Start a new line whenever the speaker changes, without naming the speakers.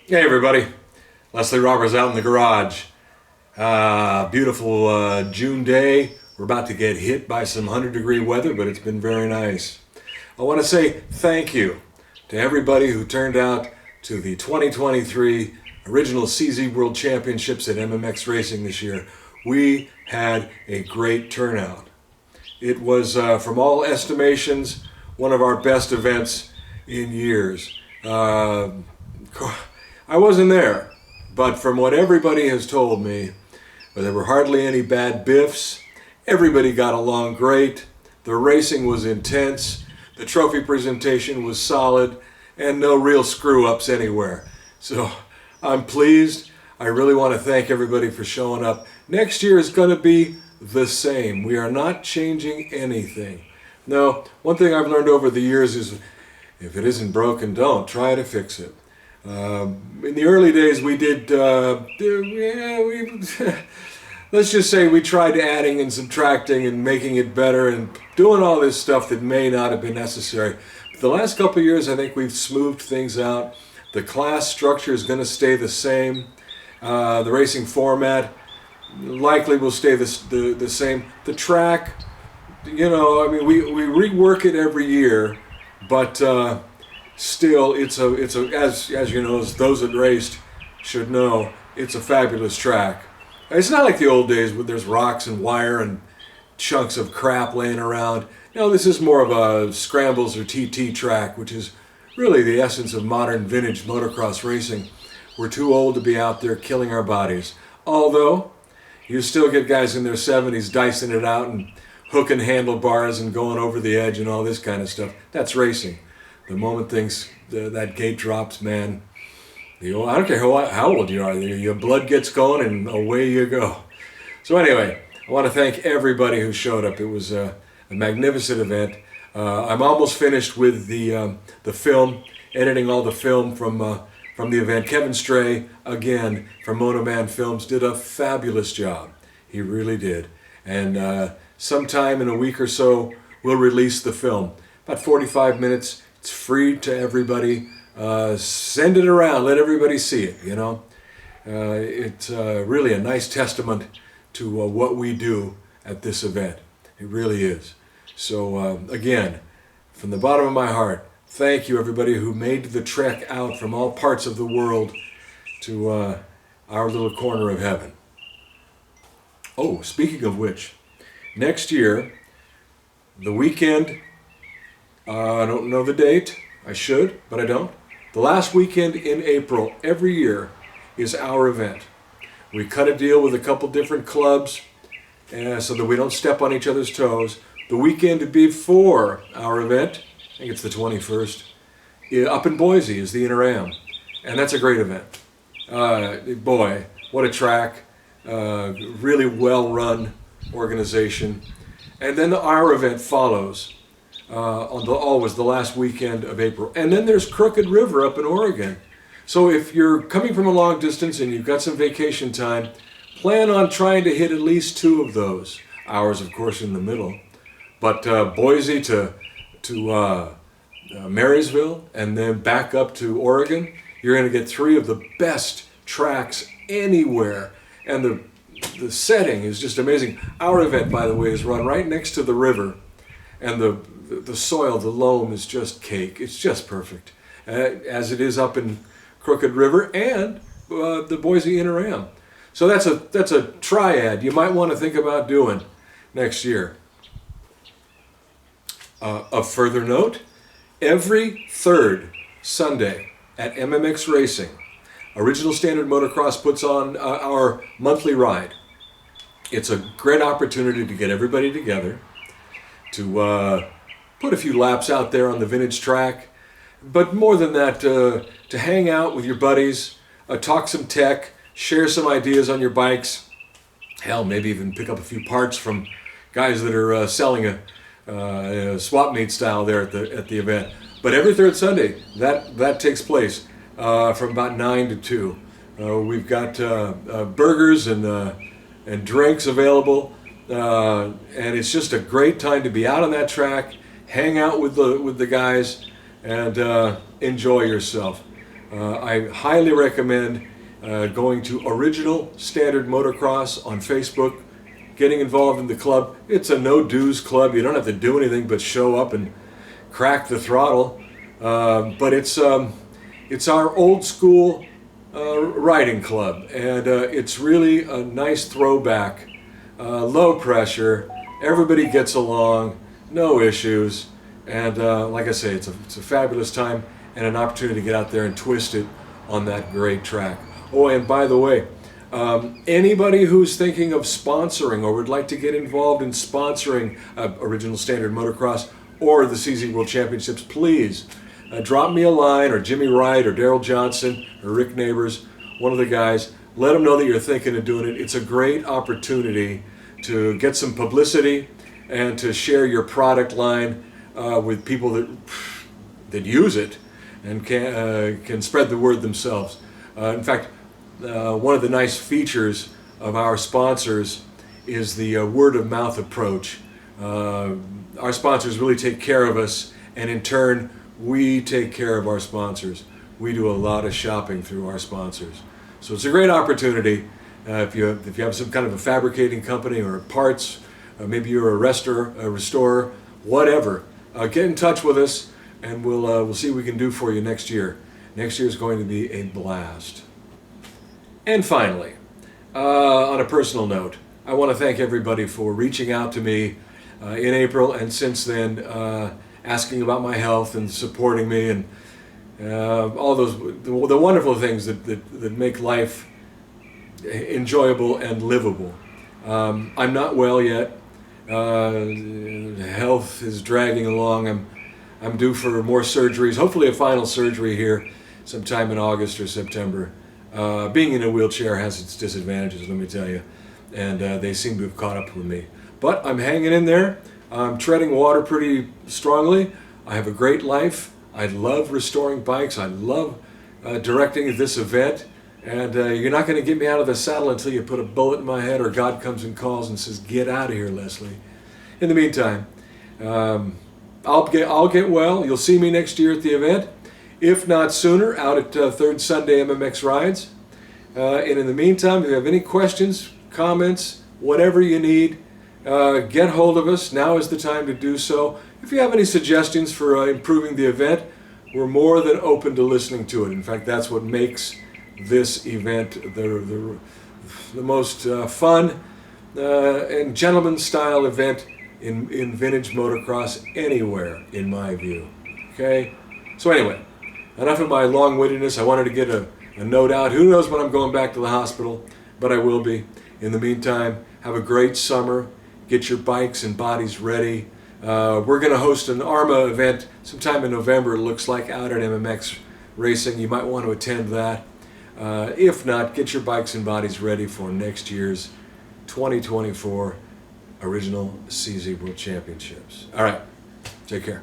Hey everybody, Leslie Roberts out in the garage. Beautiful June day. We're about to get hit by some 100-degree weather, but it's been very nice. I want to say thank you to everybody who turned out to the 2023 Original CZ World Championships at MMX Racing this year. We had a great turnout. It was, from all estimations, one of our best events in years. I wasn't there, but from what everybody has told me, there were hardly any bad biffs. Everybody got along great. The racing was intense. The trophy presentation was solid, and no real screw-ups anywhere. So I'm pleased. I really want to thank everybody for showing up. Next year is going to be the same. We are not changing anything. No, one thing I've learned over the years is if it isn't broken, don't try to fix it. In the early days, we did, let's just say we tried adding and subtracting and making it better and doing all this stuff that may not have been necessary. But the last couple of years, I think we've smoothed things out. The class structure is going to stay the same. The racing format likely will stay the same. The track, we rework it every year, but still, it's as you know, as those that raced should know, it's a fabulous track. It's not like the old days where there's rocks and wire and chunks of crap laying around. No, this is more of a scrambles or TT track, which is really the essence of modern vintage motocross racing. We're too old to be out there killing our bodies. Although, you still get guys in their 70s dicing it out and hooking handlebars and going over the edge and all this kind of stuff. That's racing. The moment that gate drops, man, I don't care how old you are, your blood gets going and away you go. So anyway, I want to thank everybody who showed up. It was a magnificent event. I'm almost finished with the film, editing all the film from the event. Kevin Stray, again, from Monoman Films, did a fabulous job. He really did. And sometime in a week or so, we'll release the film. About 45 minutes. It's free to everybody. Send it around. Let everybody see it, It's really a nice testament to what we do at this event. It really is. So, again, from the bottom of my heart, thank you, everybody who made the trek out from all parts of the world to our little corner of heaven. Oh, speaking of which, next year, the weekend, I don't know the date. I should, but I don't. The last weekend in April every year is our event. We cut a deal with a couple different clubs so that we don't step on each other's toes. The weekend before our event, I think it's the 21st, up in Boise is the Inter Am. And that's a great event. Boy, what a track. Really well-run organization. And then our event follows. Always the last weekend of April. And then there's Crooked River up in Oregon. So if you're coming from a long distance and you've got some vacation time, plan on trying to hit at least two of those. Ours, of course, in the middle. But Boise to Marysville and then back up to Oregon, you're going to get three of the best tracks anywhere. And the setting is just amazing. Our event, by the way, is run right next to the river. And the soil, the loam is just cake. It's just perfect, as it is up in Crooked River and the Boise Inter Am. So that's a triad you might want to think about doing next year. Of further note, every third Sunday at MMX Racing, Original Standard Motocross puts on our monthly ride. It's a great opportunity to get everybody together, to put a few laps out there on the vintage track, but more than that, to hang out with your buddies, talk some tech, share some ideas on your bikes, hell, maybe even pick up a few parts from guys that are selling a swap meet style there at the event. But every third Sunday, that takes place from about 9 to 2. We've got burgers and drinks available. And it's just a great time to be out on that track, hang out with the guys, and enjoy yourself. I highly recommend going to Original Standard Motocross on Facebook, getting involved in the club. It's a no-dues club. You don't have to do anything but show up and crack the throttle. But it's our old school riding club, and it's really a nice throwback. Low pressure, everybody gets along, no issues, and like I say, it's a fabulous time and an opportunity to get out there and twist it on that great track. Oh, and by the way, anybody who's thinking of sponsoring or would like to get involved in sponsoring Original Standard Motocross or the CZ World Championships, please drop me a line, or Jimmy Wright or Daryl Johnson or Rick Neighbors, one of the guys. Let them know that you're thinking of doing it. It's a great opportunity to get some publicity and to share your product line with people that use it and can spread the word themselves. In fact, one of the nice features of our sponsors is the word-of-mouth approach. Our sponsors really take care of us, and in turn, we take care of our sponsors. We do a lot of shopping through our sponsors. So it's a great opportunity if you have some kind of a fabricating company or parts, maybe you're a restorer, whatever. Get in touch with us, and we'll see what we can do for you next year. Next year is going to be a blast. And finally, on a personal note, I want to thank everybody for reaching out to me in April and since then, asking about my health and supporting me, and all the wonderful things that make life enjoyable and livable. I'm not well yet. Health is dragging along. I'm due for more surgeries, hopefully a final surgery here sometime in August or September. Being in a wheelchair has its disadvantages, let me tell you, and they seem to have caught up with me. But I'm hanging in there. I'm treading water pretty strongly. I have a great life. I love restoring bikes. I love directing this event. And you're not going to get me out of the saddle until you put a bullet in my head or God comes and calls and says, "Get out of here, Leslie." In the meantime, I'll get well. You'll see me next year at the event, if not sooner, out at Third Sunday MMX Rides. And in the meantime, if you have any questions, comments, whatever you need, get hold of us. Now is the time to do so. If you have any suggestions for improving the event, we're more than open to listening to it. In fact, that's what makes this event the most fun and gentleman style event in vintage motocross anywhere, in my view. Okay? So anyway, enough of my long-windedness. I wanted to get a note out. Who knows when I'm going back to the hospital, but I will be. In the meantime, have a great summer. Get your bikes and bodies ready. We're going to host an ARMA event sometime in November, it looks like, out at MMX Racing. You might want to attend that. If not, get your bikes and bodies ready for next year's 2024 Original CZ World Championships. All right, take care.